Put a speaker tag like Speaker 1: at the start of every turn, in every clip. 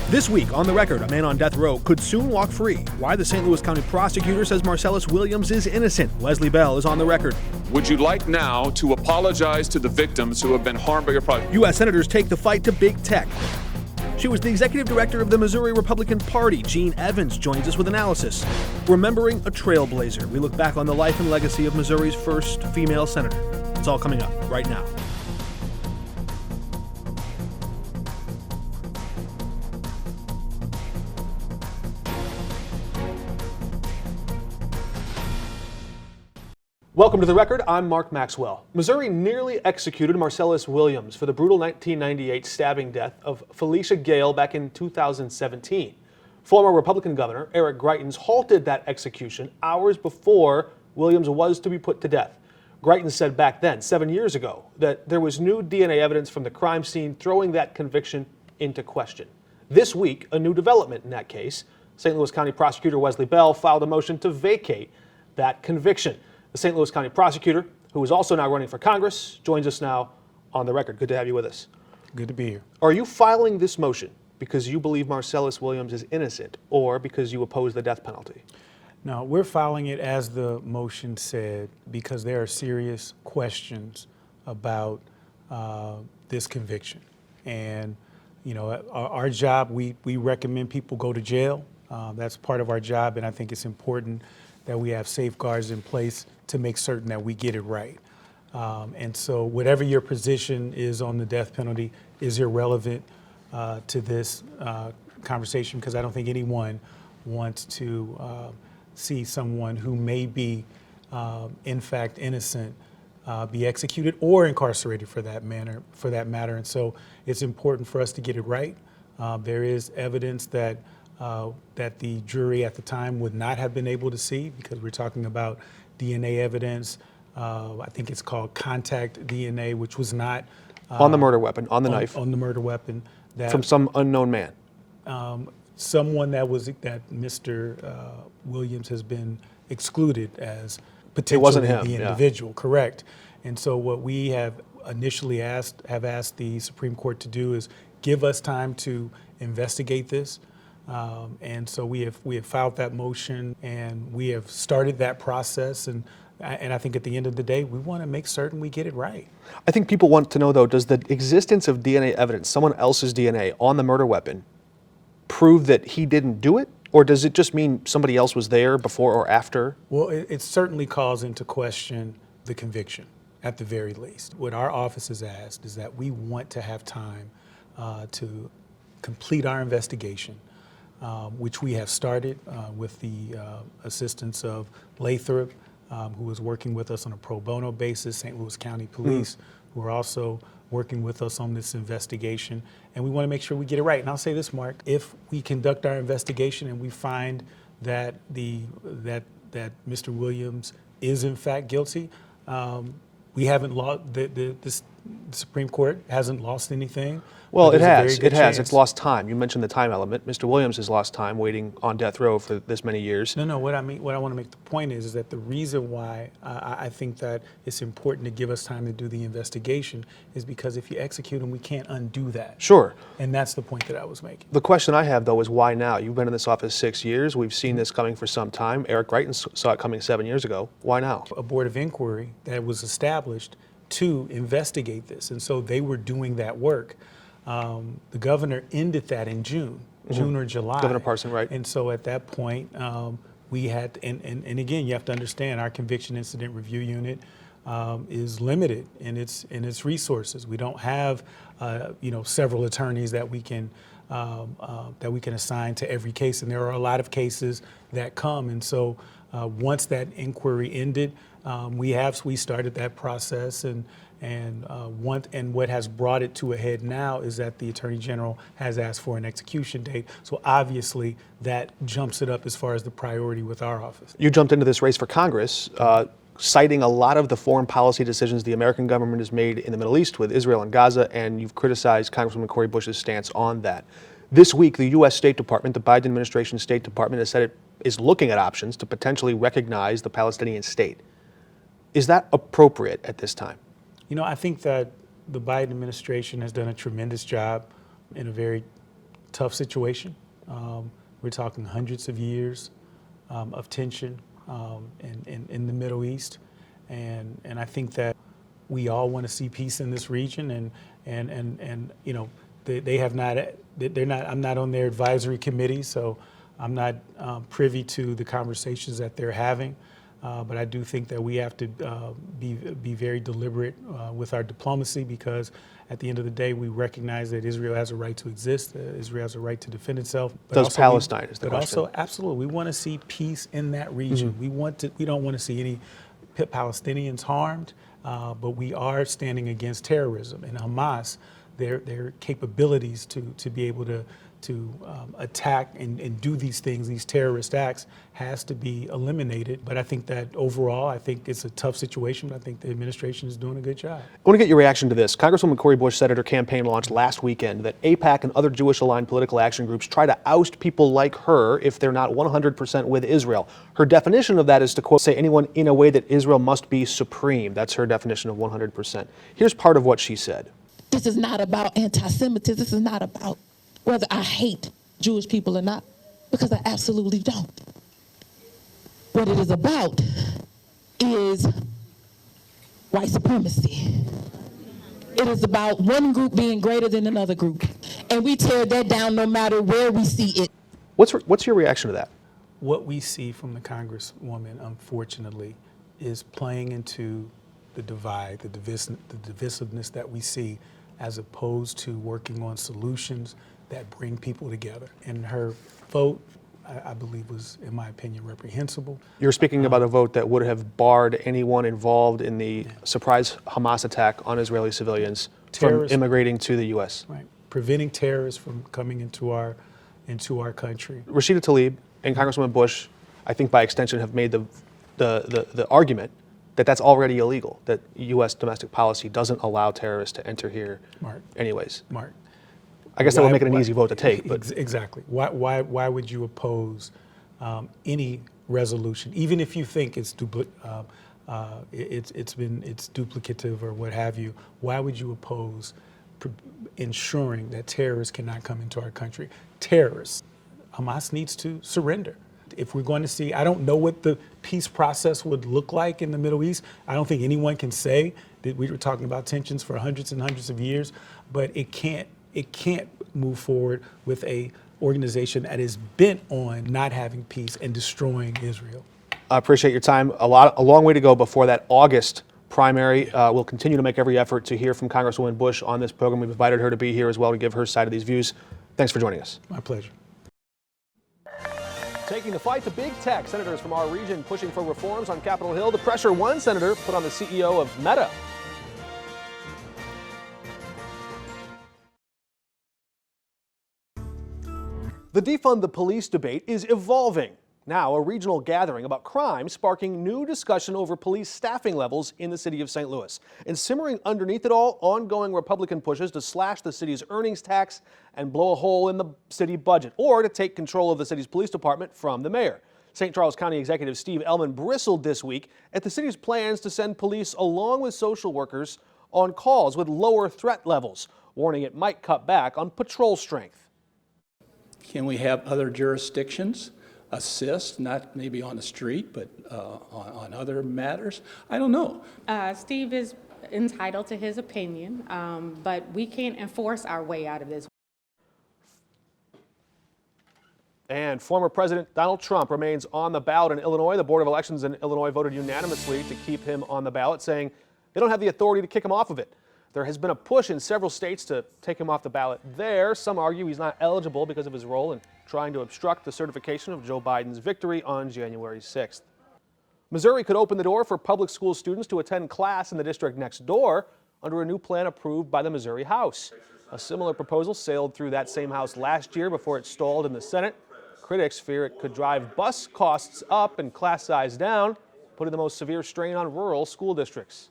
Speaker 1: This week, on the record, a man on death row could soon walk free. Why the St. Louis County prosecutor says Marcellus Williams is innocent. Wesley Bell is on the record.
Speaker 2: Would you like now to apologize to the victims who have been harmed by your project?
Speaker 1: U.S. senators take the fight to big tech. She was the executive director of the Missouri Republican Party. Jean Evans joins us with analysis. Remembering a trailblazer, we look back on the life and legacy of Missouri's first female senator. It's all coming up right now. Welcome to The Record. I'm Mark Maxwell. Missouri nearly executed Marcellus Williams for the brutal 1998 stabbing death of Felicia Gale back in 2017. Former Republican Governor Eric Greitens halted that execution hours before Williams was to be put to death. Greitens said back then, 7 years ago, that there was new DNA evidence from the crime scene throwing that conviction into question. This week, a new development in that case. St. Louis County Prosecutor Wesley Bell filed a motion to vacate that conviction. The St. Louis County prosecutor, who is also now running for Congress, joins us now on the record. Good to have you with us.
Speaker 3: Good to be here.
Speaker 1: Are you filing this motion because you believe Marcellus Williams is innocent or because you oppose the death penalty?
Speaker 3: No, we're filing it, as the motion said, because there are serious questions about this conviction. And, you know, our job, we recommend people go to jail. That's part of our job, and I think it's important that we have safeguards in place to make certain that we get it right. And so whatever your position is on the death penalty is irrelevant to this conversation, because I don't think anyone wants to see someone who may be in fact innocent be executed or incarcerated for that matter. And so it's important for us to get it right. There is evidence that the jury at the time would not have been able to see, because we're talking about DNA evidence. I think it's called contact DNA, which was not
Speaker 1: on the murder weapon, on the knife.
Speaker 3: On the murder weapon. That,
Speaker 1: from some unknown man.
Speaker 3: Someone that Mr. Williams has been excluded as potentially
Speaker 1: it wasn't him,
Speaker 3: the individual, yeah. Correct. And so what we have initially asked the Supreme Court to do is give us time to investigate this. And so we have filed that motion, and we have started that process. And I think at the end of the day, we want to make certain we get it right.
Speaker 1: I think people want to know, though, does the existence of DNA evidence, someone else's DNA on the murder weapon, prove that he didn't do it? Or does it just mean somebody else was there before or after?
Speaker 3: Well, it certainly calls into question the conviction, at the very least. What our office has asked is that we want to have time to complete our investigation, which we have started with the assistance of Lathrop, who is working with us on a pro bono basis, St. Louis County Police, who are also working with us on this investigation. And we want to make sure we get it right. And I'll say this, Mark, if we conduct our investigation and we find that that Mr. Williams is in fact guilty, we haven't lost, the Supreme Court hasn't lost anything.
Speaker 1: Well, it has. It's lost time. You mentioned the time element. Mr. Williams has lost time waiting on death row for this many years.
Speaker 3: No, what I want to make the point is that the reason why I think that it's important to give us time to do the investigation is because if you execute him, we can't undo that.
Speaker 1: Sure.
Speaker 3: And that's the point that I was making.
Speaker 1: The question I have, though, is why now? You've been in this office 6 years. We've seen this coming for some time. Eric Greitens saw it coming 7 years ago. Why now?
Speaker 3: A board of inquiry that was established to investigate this, and so they were doing that work. The governor ended that in June or July.
Speaker 1: Governor Parson, right.
Speaker 3: And so at that point, we had, and again, you have to understand, our conviction incident review unit is limited in its resources. We don't have, several attorneys that we can assign to every case, and there are a lot of cases that come. And so once that inquiry ended, we started that process, and what has brought it to a head now is that the Attorney General has asked for an execution date. So obviously that jumps it up as far as the priority with our office.
Speaker 1: You jumped into this race for Congress, citing a lot of the foreign policy decisions the American government has made in the Middle East with Israel and Gaza, and you've criticized Congresswoman Cori Bush's stance on that. This week, the U.S. State Department, the Biden administration State Department, has said it is looking at options to potentially recognize the Palestinian state. Is that appropriate at this time?
Speaker 3: I think that the Biden administration has done a tremendous job in a very tough situation. We're talking hundreds of years of tension in the Middle East, and I think that we all want to see peace in this region, and you know, they have not, they're not, I'm not on their advisory committee, so I'm not privy to the conversations that they're having. But I do think that we have to be very deliberate with our diplomacy, because at the end of the day, we recognize that Israel has a right to exist. Israel has a right to defend itself. But
Speaker 1: Does
Speaker 3: also
Speaker 1: Palestine is the
Speaker 3: but
Speaker 1: question.
Speaker 3: also, absolutely, we want to see peace in that region. We don't want to see any Palestinians harmed, but we are standing against terrorism, and Hamas, their capabilities to be able to attack and do these things, these terrorist acts, has to be eliminated. But I think that overall, I think it's a tough situation, but I think the administration is doing a good job.
Speaker 1: I want to get your reaction to this. Congresswoman Cori Bush said at her campaign launch last weekend that AIPAC and other Jewish-aligned political action groups try to oust people like her if they're not 100% with Israel. Her definition of that is to, quote, say anyone in a way that Israel must be supreme. That's her definition of 100%. Here's part of what she said.
Speaker 4: This is not about anti-Semitism. This is not about whether I hate Jewish people or not, because I absolutely don't. What it is about is white supremacy. It is about one group being greater than another group, and we tear that down no matter where we see it.
Speaker 1: What's your reaction to that?
Speaker 3: What we see from the Congresswoman, unfortunately, is playing into the divide, the divisiveness that we see, as opposed to working on solutions that bring people together. And her vote, I believe, was, in my opinion, reprehensible.
Speaker 1: You're speaking about a vote that would have barred anyone involved in the surprise Hamas attack on Israeli civilians from immigrating to the U.S.
Speaker 3: Right, preventing terrorists from coming into our country.
Speaker 1: Rashida Tlaib and Congresswoman Bush, I think by extension, have made the argument that that's already illegal, that U.S. domestic policy doesn't allow terrorists to enter here anyways.
Speaker 3: Mark.
Speaker 1: I guess that would make it an easy vote to take. But
Speaker 3: exactly. Why would you oppose any resolution, even if you think it's duplicative or what have you? Why would you oppose ensuring that terrorists cannot come into our country? Terrorists. Hamas needs to surrender. If we're going to see, I don't know what the peace process would look like in the Middle East. I don't think anyone can say that. We were talking about tensions for hundreds and hundreds of years, but it can't move forward with a organization that is bent on not having peace and destroying Israel.
Speaker 1: I appreciate your time. A long way to go before that August primary. We'll continue to make every effort to hear from Congresswoman Bush on this program. We've invited her to be here as well to give her side of these views. Thanks for joining us.
Speaker 3: My pleasure.
Speaker 1: Taking the fight to big tech, senators from our region pushing for reforms on Capitol Hill to pressure one senator put on the CEO of Meta. The defund the police debate is evolving. Now, a regional gathering about crime sparking new discussion over police staffing levels in the city of St. Louis. And simmering underneath it all, ongoing Republican pushes to slash the city's earnings tax and blow a hole in the city budget, or to take control of the city's police department from the mayor. St. Charles County Executive Steve Ellman bristled this week at the city's plans to send police along with social workers on calls with lower threat levels, warning it might cut back on patrol strength.
Speaker 5: Can we have other jurisdictions assist, not maybe on the street, but on other matters? I don't know.
Speaker 6: Steve is entitled to his opinion, but we can't enforce our way out of this.
Speaker 1: And former President Donald Trump remains on the ballot in Illinois. The Board of Elections in Illinois voted unanimously to keep him on the ballot, saying they don't have the authority to kick him off of it. There has been a push in several states to take him off the ballot there. Some argue he's not eligible because of his role in trying to obstruct the certification of Joe Biden's victory on January 6th. Missouri could open the door for public school students to attend class in the district next door under a new plan approved by the Missouri House. A similar proposal sailed through that same House last year before it stalled in the Senate. Critics fear it could drive bus costs up and class size down, putting the most severe strain on rural school districts.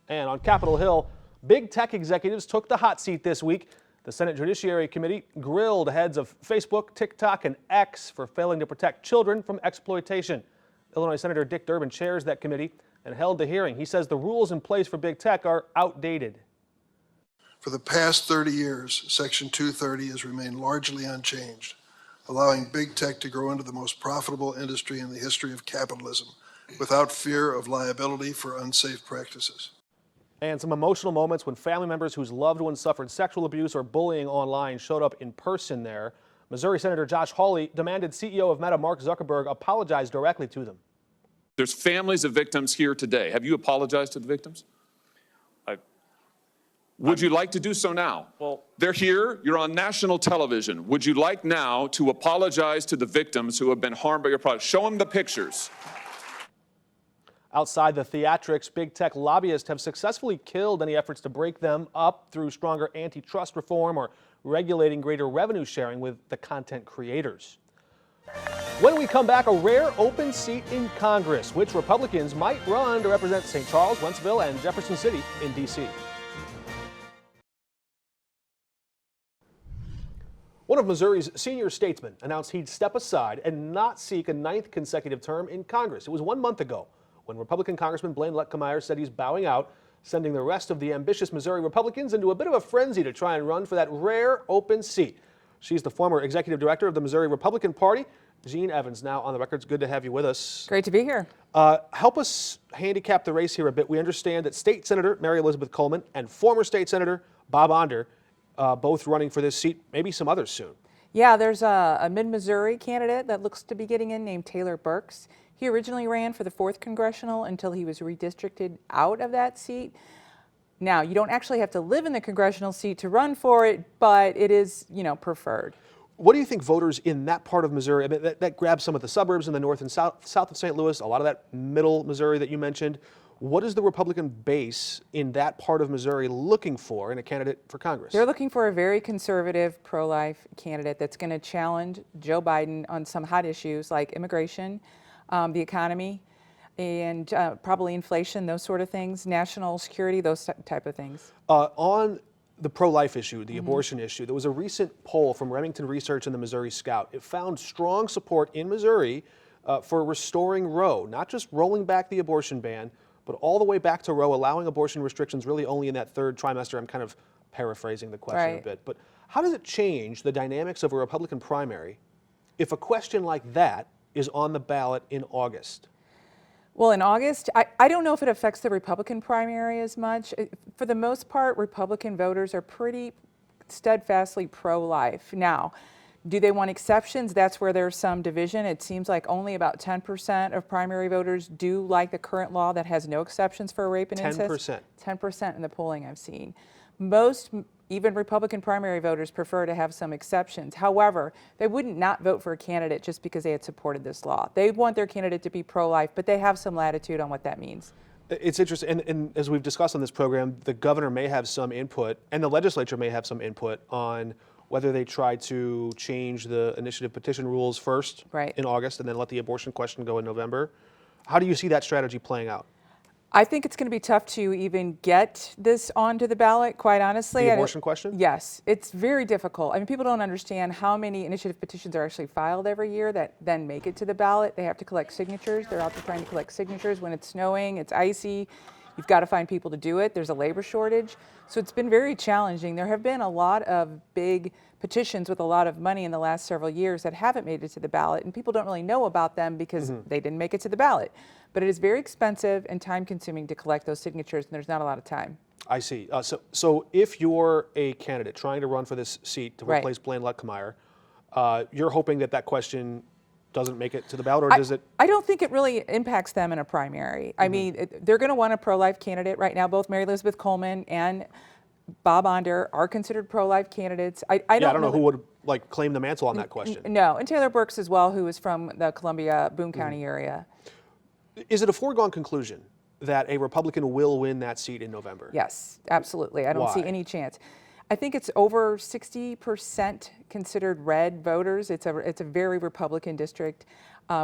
Speaker 1: And on Capitol Hill, big tech executives took the hot seat this week. The Senate Judiciary Committee grilled heads of Facebook, TikTok, and X for failing to protect children from exploitation. Illinois Senator Dick Durbin chairs that committee and held the hearing. He says the rules in place for big tech are outdated.
Speaker 7: For the past 30 years, Section 230 has remained largely unchanged, allowing big tech to grow into the most profitable industry in the history of capitalism without fear of liability for unsafe practices.
Speaker 1: And some emotional moments when family members whose loved ones suffered sexual abuse or bullying online showed up in person there. Missouri Senator Josh Hawley demanded CEO of Meta Mark Zuckerberg apologize directly to them.
Speaker 2: There's families of victims here today. Have you apologized to the victims? Would you like to do so now?
Speaker 8: Well,
Speaker 2: they're here. You're on national television. Would you like now to apologize to the victims who have been harmed by your product? Show them the pictures.
Speaker 1: Outside the theatrics, big tech lobbyists have successfully killed any efforts to break them up through stronger antitrust reform or regulating greater revenue sharing with the content creators. When we come back, a rare open seat in Congress, which Republicans might run to represent St. Charles, Wentzville, and Jefferson City in D.C. One of Missouri's senior statesmen announced he'd step aside and not seek a 9th consecutive term in Congress. It was 1 month ago when Republican Congressman Blaine Luetkemeyer said he's bowing out, sending the rest of the ambitious Missouri Republicans into a bit of a frenzy to try and run for that rare open seat. She's the former executive director of the Missouri Republican Party. Jean Evans, now on the record. It's good to have you with us.
Speaker 9: Great to be here.
Speaker 1: Help us handicap the race here a bit. We understand that State Senator Mary Elizabeth Coleman and former State Senator Bob Onder both running for this seat, maybe some others soon.
Speaker 9: Yeah, there's a mid-Missouri candidate that looks to be getting in named Taylor Burks. He originally ran for the 4th Congressional until he was redistricted out of that seat. Now, you don't actually have to live in the congressional seat to run for it, but it is, preferred.
Speaker 1: What do you think voters in that part of Missouri, I mean, that grabs some of the suburbs in the north and south of St. Louis, a lot of that middle Missouri that you mentioned. What is the Republican base in that part of Missouri looking for in a candidate for Congress?
Speaker 9: They're looking for a very conservative, pro-life candidate that's going to challenge Joe Biden on some hot issues like immigration, the economy, and probably inflation, those sort of things, national security, those type of things.
Speaker 1: On the pro-life issue, the abortion issue, there was a recent poll from Remington Research and the Missouri Scout. It found strong support in Missouri for restoring Roe, not just rolling back the abortion ban, but all the way back to Roe, allowing abortion restrictions really only in that 3rd trimester. I'm kind of paraphrasing the question a bit. But how does it change the dynamics of a Republican primary if a question like that is on the ballot in August?
Speaker 9: Well, in August, I don't know if it affects the Republican primary as much. For the most part, Republican voters are pretty steadfastly pro-life. Now, do they want exceptions? That's where there's some division. It seems like only about 10% of primary voters do like the current law that has no exceptions for rape and incest.
Speaker 1: 10%?
Speaker 9: 10% in the polling I've seen. Most, even Republican primary voters, prefer to have some exceptions. However, they wouldn't not vote for a candidate just because they had supported this law. They want their candidate to be pro-life, but they have some latitude on what that means.
Speaker 1: It's interesting, and as we've discussed on this program, the governor may have some input, and the legislature may have some input on whether they try to change the initiative petition rules first in August and then let the abortion question go in November. How do you see that strategy playing out?
Speaker 9: I think it's going to be tough to even get this onto the ballot, quite honestly.
Speaker 1: The abortion question?
Speaker 9: Yes, it's very difficult. I mean, people don't understand how many initiative petitions are actually filed every year that then make it to the ballot. They have to collect signatures. They're out there trying to collect signatures when it's snowing, it's icy. You've got to find people to do it. There's a labor shortage. So it's been very challenging. There have been a lot of big petitions with a lot of money in the last several years that haven't made it to the ballot, and people don't really know about them because they didn't make it to the ballot. But it is very expensive and time-consuming to collect those signatures, and there's not a lot of time.
Speaker 1: I see. So if you're a candidate trying to run for this seat to replace Blaine Luetkemeyer, you're hoping that that question doesn't make it to the ballot, or does it?
Speaker 9: I don't think it really impacts them in a primary. I mean, they're going to want a pro-life candidate right now. Both Mary Elizabeth Coleman and Bob Onder are considered pro-life candidates. I don't know
Speaker 1: who would claim the mantle on that question.
Speaker 9: No, and Taylor Burks as well, who is from the Columbia, Boone County area.
Speaker 1: Is it a foregone conclusion that a Republican will win that seat in November?
Speaker 9: Yes, absolutely. I don't see any chance. I think it's over 60% considered red voters. It's a very Republican district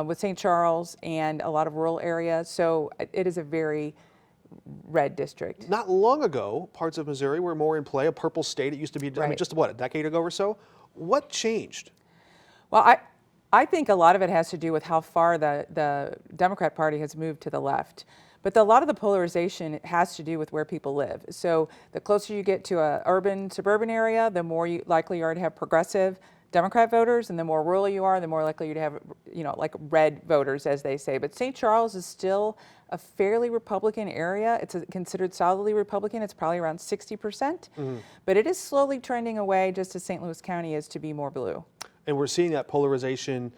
Speaker 9: with St. Charles and a lot of rural areas. So it is a very red district.
Speaker 1: Not long ago, parts of Missouri were more in play. A purple state. It used to be, I mean, just a decade ago or so. What changed?
Speaker 9: Well, I think a lot of it has to do with how far the Democrat Party has moved to the left. But a lot of the polarization has to do with where people live. So the closer you get to a urban, suburban area, the more likely you are to have progressive Democrat voters, and the more rural you are, the more likely you're to have, like red voters, as they say. But St. Charles is still a fairly Republican area. It's considered solidly Republican. It's probably around 60%, but it is slowly trending away, just as St. Louis County is to be more blue.
Speaker 1: And we're seeing that polarization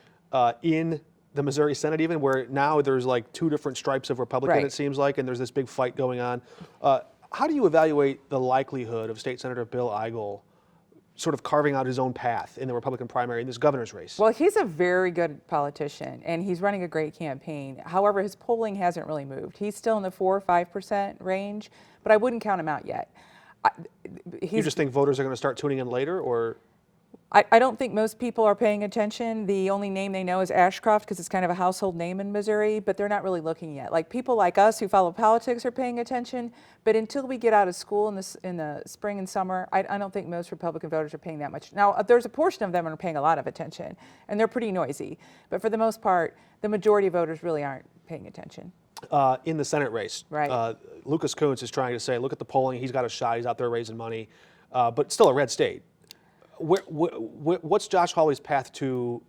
Speaker 1: in the Missouri Senate even, where now there's like two different stripes of Republican,
Speaker 9: Right.
Speaker 1: it seems like, and there's this big fight going on. How do you evaluate the likelihood of State Senator Bill Eigel sort of carving out his own path in the Republican primary in this governor's race?
Speaker 9: Well, he's a very good politician, and he's running a great campaign. However, his polling hasn't really moved. He's still in the 4 or 5% range, but I wouldn't count him out yet.
Speaker 1: You just think voters are going to start tuning in later, or?
Speaker 9: I don't think most people are paying attention. The only name they know is Ashcroft because it's kind of a household name in Missouri, but they're not really looking yet. Like people like us who follow politics are paying attention, but until we get out of school in the spring and summer, I don't think most Republican voters are paying that much. Now, there's a portion of them that are paying a lot of attention, and they're pretty noisy. But for the most part, the majority of voters really aren't paying attention.
Speaker 1: In the Senate race,
Speaker 9: Right.
Speaker 1: Lucas Kuntz is trying to say, look at the polling, he's got a shot, he's out there raising money, but still a red state. What's Josh Hawley's path to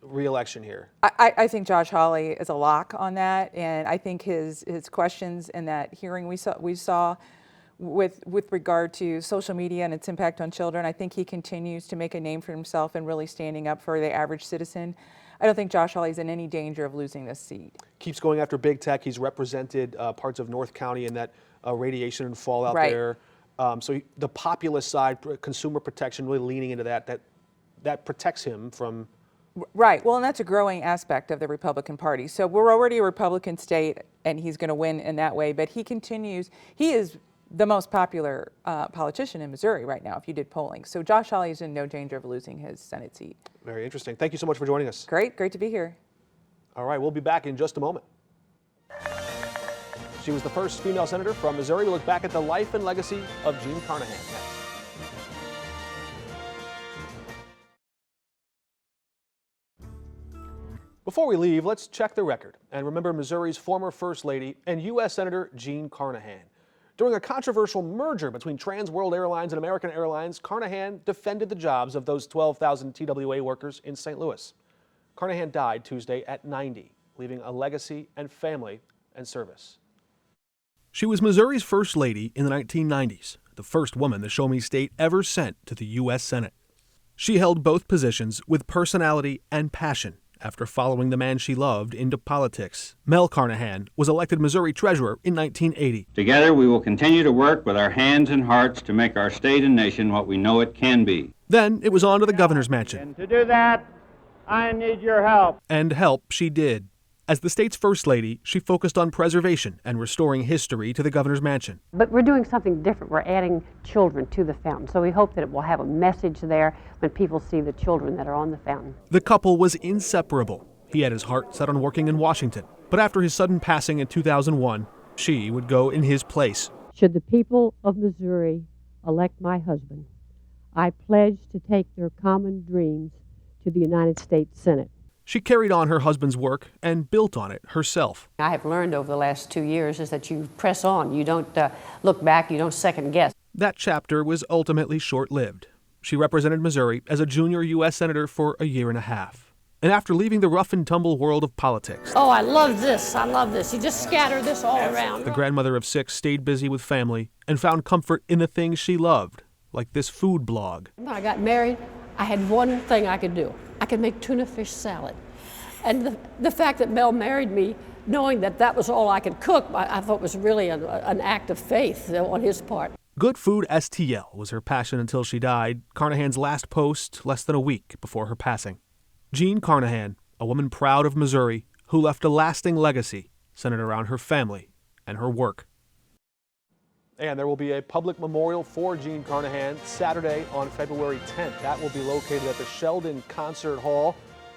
Speaker 1: re-election here?
Speaker 9: I think Josh Hawley is a lock on that, and I think his questions in that hearing we saw with regard to social media and its impact on children, I think he continues to make a name for himself and really standing up for the average citizen. I don't think Josh Hawley's in any danger of losing this seat.
Speaker 1: Keeps going after big tech. He's represented parts of North County in that radiation and fallout
Speaker 9: Right.
Speaker 1: there. So the populist side, consumer protection, really leaning into that protects him from.
Speaker 9: Right. Well, and that's a growing aspect of the Republican Party. So we're already a Republican state, and he's going to win in that way. But he continues. He is the most popular politician in Missouri right now, if you did polling. So Josh Hawley is in no danger of losing his Senate seat.
Speaker 1: Very interesting. Thank you so much for joining us.
Speaker 9: Great to be here.
Speaker 1: All right, we'll be back in just a moment. She was the first female senator from Missouri to look back at the life and legacy of Jean Carnahan. Next. Before we leave, let's check the record and remember Missouri's former First Lady and U.S. Senator Jean Carnahan. During a controversial merger between Trans World Airlines and American Airlines, Carnahan defended the jobs of those 12,000 TWA workers in St. Louis. Carnahan died Tuesday at 90, leaving a legacy and family and service. She was Missouri's First Lady in the 1990s, the first woman the Show Me State ever sent to the U.S. Senate. She held both positions with personality and passion after following the man she loved into politics. Mel Carnahan was elected Missouri Treasurer in 1980.
Speaker 8: Together we will continue to work with our hands and hearts to make our state and nation what we know it can be.
Speaker 1: Then it was on to the governor's mansion.
Speaker 10: And to do that, I need your help.
Speaker 1: And help she did. As the state's First Lady, she focused on preservation and restoring history to the governor's mansion.
Speaker 11: But we're doing something different. We're adding children to the fountain. So we hope that it will have a message there when people see the children that are on the fountain.
Speaker 1: The couple was inseparable. He had his heart set on working in Washington. But after his sudden passing in 2001, she would go in his place.
Speaker 11: Should the people of Missouri elect my husband, I pledge to take their common dreams to the United States Senate.
Speaker 1: She carried on her husband's work and built on it herself.
Speaker 11: I have learned over the last 2 years is that you press on. You don't look back. You don't second guess.
Speaker 1: That chapter was ultimately short-lived. She represented Missouri as a junior U.S. Senator for a year and a half. And after leaving the rough and tumble world of politics,
Speaker 12: oh, I love this. I love this. You just scatter this all around.
Speaker 1: the grandmother of 6 stayed busy with family and found comfort in the things she loved, like this food blog.
Speaker 12: When I got married, I had one thing I could do. I could make tuna fish salad. And the fact that Mel married me, knowing that that was all I could cook, I thought was really an act of faith on his part.
Speaker 1: Good Food STL was her passion until she died, Carnahan's last post less than a week before her passing. Jean Carnahan, a woman proud of Missouri, who left a lasting legacy centered around her family and her work. And there will be a public memorial for Jean Carnahan Saturday on February 10th. That will be located at the Sheldon Concert Hall.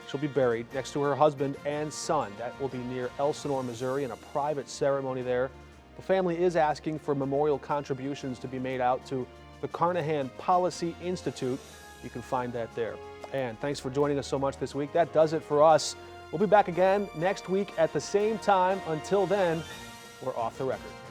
Speaker 1: She'll be buried next to her husband and son. That will be near Elsinore, Missouri, in a private ceremony there. The family is asking for memorial contributions to be made out to the Carnahan Policy Institute. You can find that there. And thanks for joining us so much this week. That does it for us. We'll be back again next week at the same time. Until then, we're off the record.